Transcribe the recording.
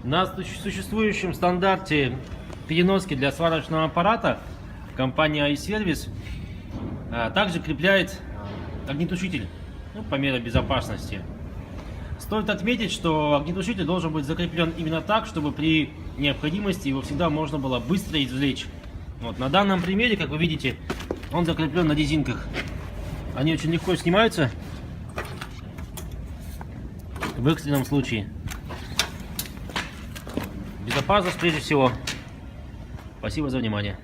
На существующем стандарте переноски для сварочного аппарата компания iService также крепляет огнетушитель, по мере безопасности. Стоит отметить, что огнетушитель должен быть закреплен именно так, чтобы при необходимости его всегда можно было быстро извлечь. Вот, на данном примере, как вы видите, он закреплен на резинках. Они очень легко снимаются в экстренном случае. Безопасность прежде всего. Спасибо за внимание.